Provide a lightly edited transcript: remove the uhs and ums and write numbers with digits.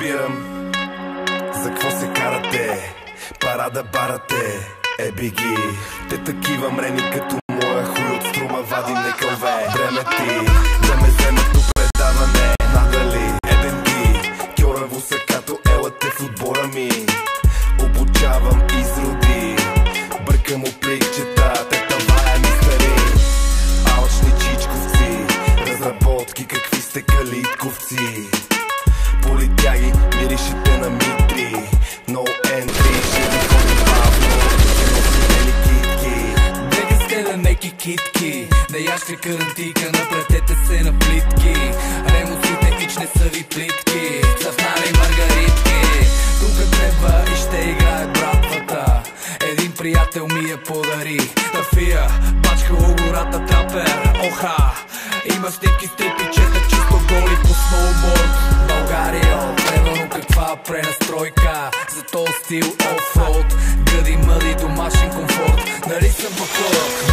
разбирам за какво се карате, парада барате, биги. Те такива мрени като моя хуй от Струма вади не кълве. Време ти да ме вземат до предаване, надали еден ги кьораво са като елате в отбора ми. Обучавам изроди, бъркам опликчета, те тавая ми стари. Алчни чичковци, разработки какви сте калитковци. Политяги, миришите на митри, no entry, ще ви ходим бавно, ще носите китки. Бега сте да неки китки, да яшка карантика, напретете се на плитки. Ремусите ич не са ви плитки, цъфнали маргаритки. Тука треба и ще играе братвата, един приятел ми я подари. Тафия, пачка гората трапер, оха. Има снимки с три пичета, чисто голи по сноуборд. България, превано каква пренастройка, за този стил оффроуд. Гъди мъди, домашен комфорт, нали съм в клуб.